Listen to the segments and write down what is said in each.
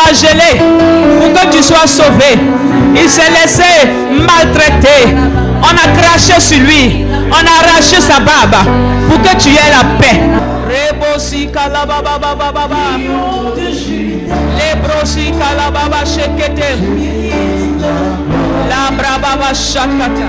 flagellé pour que tu sois sauvé. Il s'est laissé maltraiter. On a craché sur lui. On a arraché sa barbe pour que tu aies la paix. Rebosi kalababa. Lebrosi kalababa shekete. La brababa shakata.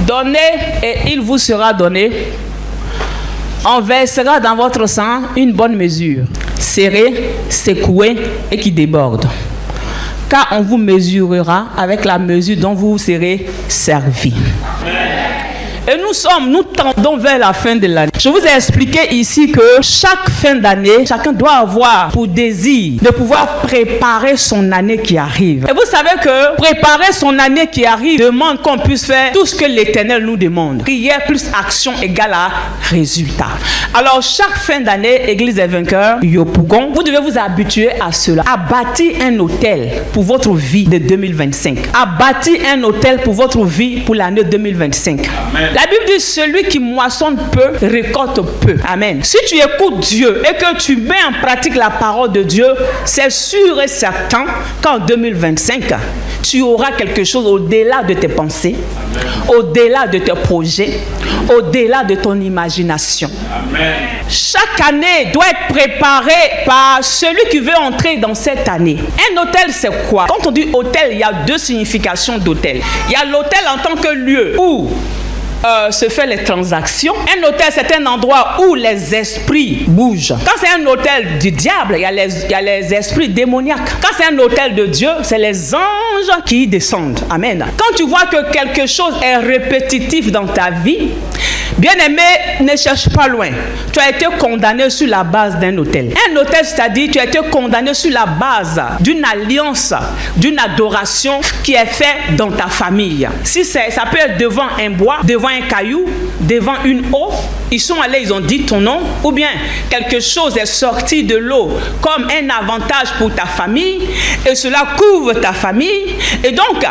Donnez et il vous sera donné. On versera dans votre sang une bonne mesure, serrée, secouée et qui déborde. Car on vous mesurera avec la mesure dont vous serez servi. Et nous tendons vers la fin de l'année. Je vous ai expliqué ici que chaque fin d'année, chacun doit avoir pour désir de pouvoir préparer son année qui arrive. Et vous savez que préparer son année qui arrive demande qu'on puisse faire tout ce que l'Éternel nous demande. Prière plus action égale à résultat. Alors chaque fin d'année, Église des vainqueurs, Yopougon, vous devez vous habituer à cela. À bâtir un hôtel pour votre vie de 2025. À bâtir un hôtel pour votre vie pour l'année 2025. Amen. La Bible dit celui qui moissonne peu récolte peu. Amen. Si tu écoutes Dieu et que tu mets en pratique la parole de Dieu, c'est sûr et certain qu'en 2025, tu auras quelque chose au-delà de tes pensées, au-delà de tes projets, au-delà de ton imagination. Amen. Chaque année doit être préparée par celui qui veut entrer dans cette année. Un hôtel, c'est quoi? Quand on dit hôtel, il y a deux significations d'hôtel. Il y a l'hôtel en tant que lieu où se fait les transactions. Un hôtel, c'est un endroit où les esprits bougent. Quand c'est un hôtel du diable, il y a les esprits démoniaques. Quand c'est un hôtel de Dieu, c'est les anges qui y descendent. Amen. Quand tu vois que quelque chose est répétitif dans ta vie, bien-aimé, ne cherche pas loin. Tu as été condamné sur la base d'un hôtel. Un hôtel, c'est-à-dire tu as été condamné sur la base d'une alliance, d'une adoration qui est faite dans ta famille. Si ça peut être devant un bois, devant un caillou, devant une eau, ils sont allés, ils ont dit ton nom, ou bien quelque chose est sorti de l'eau comme un avantage pour ta famille, et cela couvre ta famille, et donc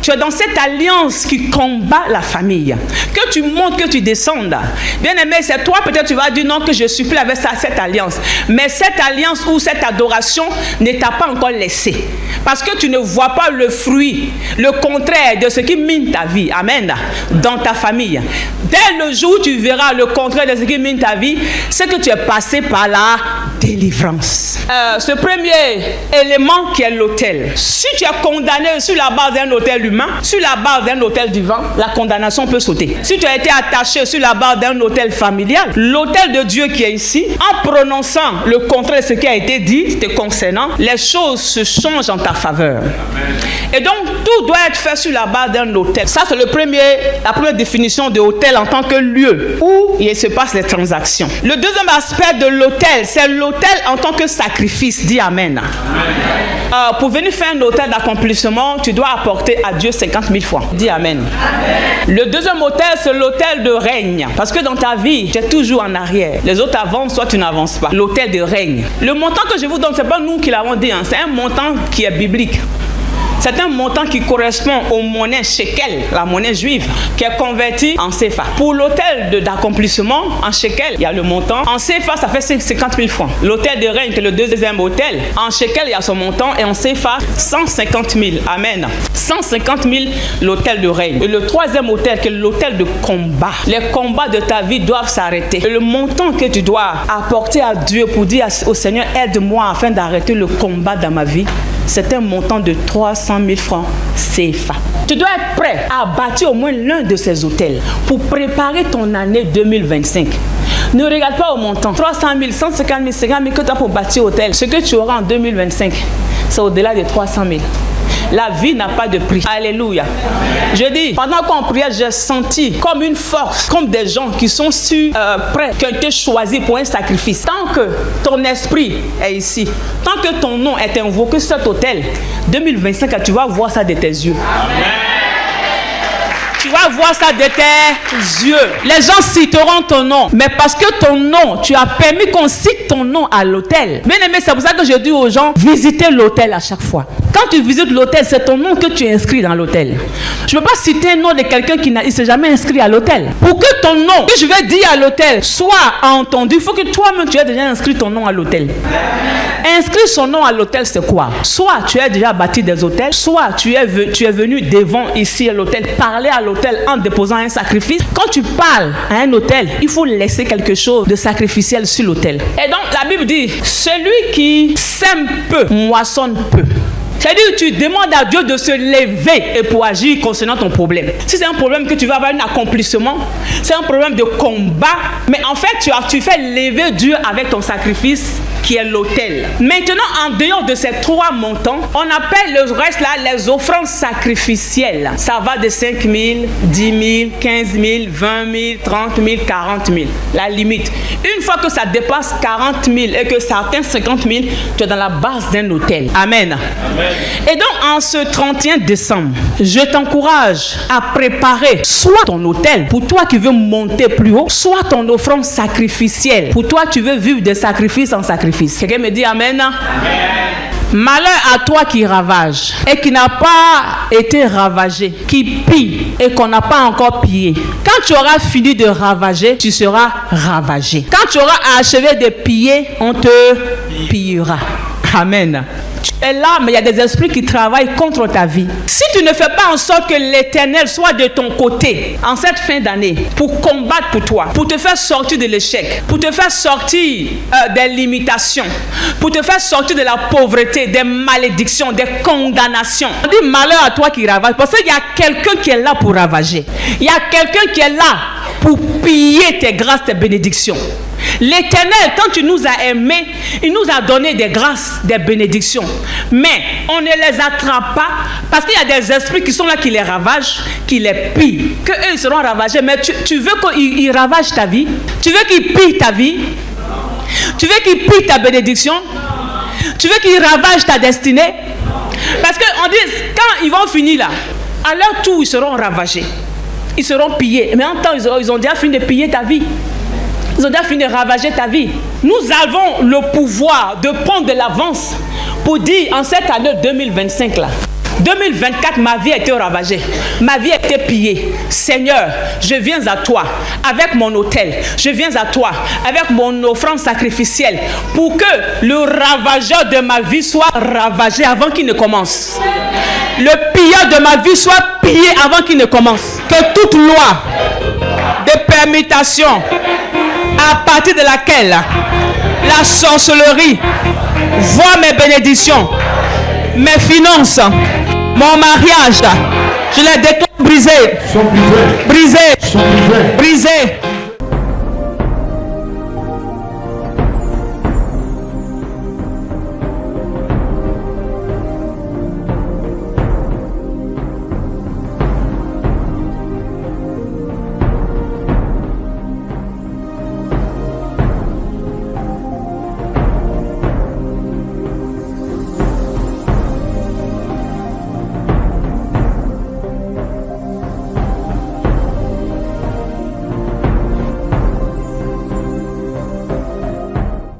tu es dans cette alliance qui combat la famille. Que tu montes, que tu descendes. Bien aimé, c'est toi, peut-être tu vas dire non, que je suis plus avec cette alliance. Mais cette alliance ou cette adoration ne t'a pas encore laissé. Parce que tu ne vois pas le fruit, le contraire de ce qui mine ta vie. Amen. Dans ta famille. Dès le jour où tu verras le contraire de ce qui mine ta vie, c'est que tu es passé par la délivrance. Ce premier élément qui est l'autel. Si tu es condamné sur la base d'un autel humain, sur la base d'un autel divin, la condamnation peut sauter. Si tu as été attaché sur la base d'un autel familial, l'autel de Dieu qui est ici, en prononçant le contraire de ce qui a été dit te concernant, les choses se changent en ta faveur. Amen. Et donc, tout doit être fait sur la base d'un autel. Ça, c'est la première définition de hôtel en tant que lieu où il se passe les transactions. Le deuxième aspect de l'autel, c'est l'autel en tant que sacrifice. Dis Amen. Amen. Pour venir faire un autel d'accomplissement, tu dois apporter à Dieu 50 000 francs. Dis Amen. Amen. Le deuxième autel, c'est l'autel de règne. Parce que dans ta vie, tu es toujours en arrière. Les autres avancent, soit tu n'avances pas. L'autel de règne. Le montant que je vous donne, ce n'est pas nous qui l'avons dit. C'est un montant qui est biblique. C'est un montant qui correspond aux monnaies shekel, la monnaie juive, qui est convertie en CFA. Pour l'hôtel d'accomplissement, en shekel, il y a le montant. En CFA, ça fait 50 000 francs. L'hôtel de règne, qui est le deuxième hôtel, en shekel, il y a son montant. Et en CFA, 150 000. Amen. 150 000, l'hôtel de règne. Et le troisième hôtel, qui est l'hôtel de combat. Les combats de ta vie doivent s'arrêter. Et le montant que tu dois apporter à Dieu pour dire au Seigneur, aide-moi afin d'arrêter le combat dans ma vie, c'est un montant de 300 000 francs CFA. Tu dois être prêt à bâtir au moins l'un de ces hôtels pour préparer ton année 2025. Ne regarde pas au montant. 300 000, 150 000, 50 000 que tu as pour bâtir hôtel. Ce que tu auras en 2025, c'est au-delà de 300 000. La vie n'a pas de prix. Alléluia. Je dis, pendant qu'on priait, j'ai senti comme une force, comme des gens qui sont prêts, qui ont été choisis pour un sacrifice. Tant que ton esprit est ici, tant que ton nom est invoqué sur cet hôtel, 2025, tu vas voir ça de tes yeux. Amen. Tu vas voir ça de tes yeux. Les gens citeront ton nom. Mais parce que ton nom, tu as permis qu'on cite ton nom à l'hôtel. Bien aimé, c'est pour ça que je dis aux gens, visitez l'hôtel à chaque fois. Quand tu visites l'hôtel, c'est ton nom que tu inscris dans l'hôtel. Je ne peux pas citer le nom de quelqu'un qui ne s'est jamais inscrit à l'hôtel. Pour que ton nom, que je vais dire à l'hôtel, soit entendu, il faut que toi-même, tu aies déjà inscrit ton nom à l'hôtel. Inscrire son nom à l'hôtel, c'est quoi? Soit tu as déjà bâti des hôtels, soit tu es venu devant ici à l'hôtel, parler à l'hôtel en déposant un sacrifice. Quand tu parles à un hôtel, il faut laisser quelque chose de sacrificiel sur l'hôtel. Et donc la Bible dit, celui qui sème peu, moissonne peu. C'est-à-dire que tu demandes à Dieu de se lever et pour agir concernant ton problème. Si c'est un problème que tu vas avoir un accomplissement, c'est un problème de combat, mais en fait tu fais lever Dieu avec ton sacrifice qui est l'autel. Maintenant, en dehors de ces trois montants, on appelle le reste là les offrandes sacrificielles. Ça va de 5 000, 10 000, 15 000, 20 000, 30 000, 40 000. La limite. Une fois que ça dépasse 40 000 et que ça atteint 50 000, tu es dans la base d'un hôtel. Amen. Amen. Et donc, en ce 31 décembre, je t'encourage à préparer soit ton hôtel pour toi qui veux monter plus haut, soit ton offrande sacrificielle pour toi qui veux vivre des sacrifices en sacrifice. Quelqu'un me dit Amen. Amen. Malheur à toi qui ravage et qui n'a pas été ravagé, qui pille et qu'on n'a pas encore pillé. Quand tu auras fini de ravager, tu seras ravagé. Quand tu auras achevé de piller, on te pillera. Amen. Tu es là, mais il y a des esprits qui travaillent contre ta vie. Si tu ne fais pas en sorte que l'Éternel soit de ton côté en cette fin d'année pour combattre pour toi, pour te faire sortir de l'échec, pour te faire sortir des limitations, pour te faire sortir de la pauvreté, des malédictions, des condamnations. On dit malheur à toi qui ravage, parce qu'il y a quelqu'un qui est là pour ravager. Il y a quelqu'un qui est là pour piller tes grâces, tes bénédictions. L'Éternel, quand tu nous as aimés, il nous a donné des grâces, des bénédictions. Mais on ne les attrape pas parce qu'il y a des esprits qui sont là, qui les ravagent, qui les pillent. Qu'eux, ils seront ravagés. Mais tu veux qu'ils ravagent ta vie? Tu veux qu'ils pillent ta vie? Tu veux qu'ils pillent ta bénédiction? Tu veux qu'ils ravagent ta destinée? Parce qu'on dit, quand ils vont finir là, à leur tour, ils seront ravagés. Ils seront pillés. Mais en temps, ils ont déjà fini de piller ta vie. Ils ont déjà fini de ravager ta vie. Nous avons le pouvoir de prendre de l'avance pour dire en cette année 2025 là, 2024, ma vie a été ravagée, ma vie a été pillée. Seigneur, je viens à toi avec mon autel, je viens à toi avec mon offrande sacrificielle pour que le ravageur de ma vie soit ravagé avant qu'il ne commence. Le pilleur de ma vie soit pillé avant qu'il ne commence. Que toute loi de permutation à partir de laquelle la sorcellerie voit mes bénédictions, mes finances, mon mariage, je les déclare brisés, brisés, brisés, brisés.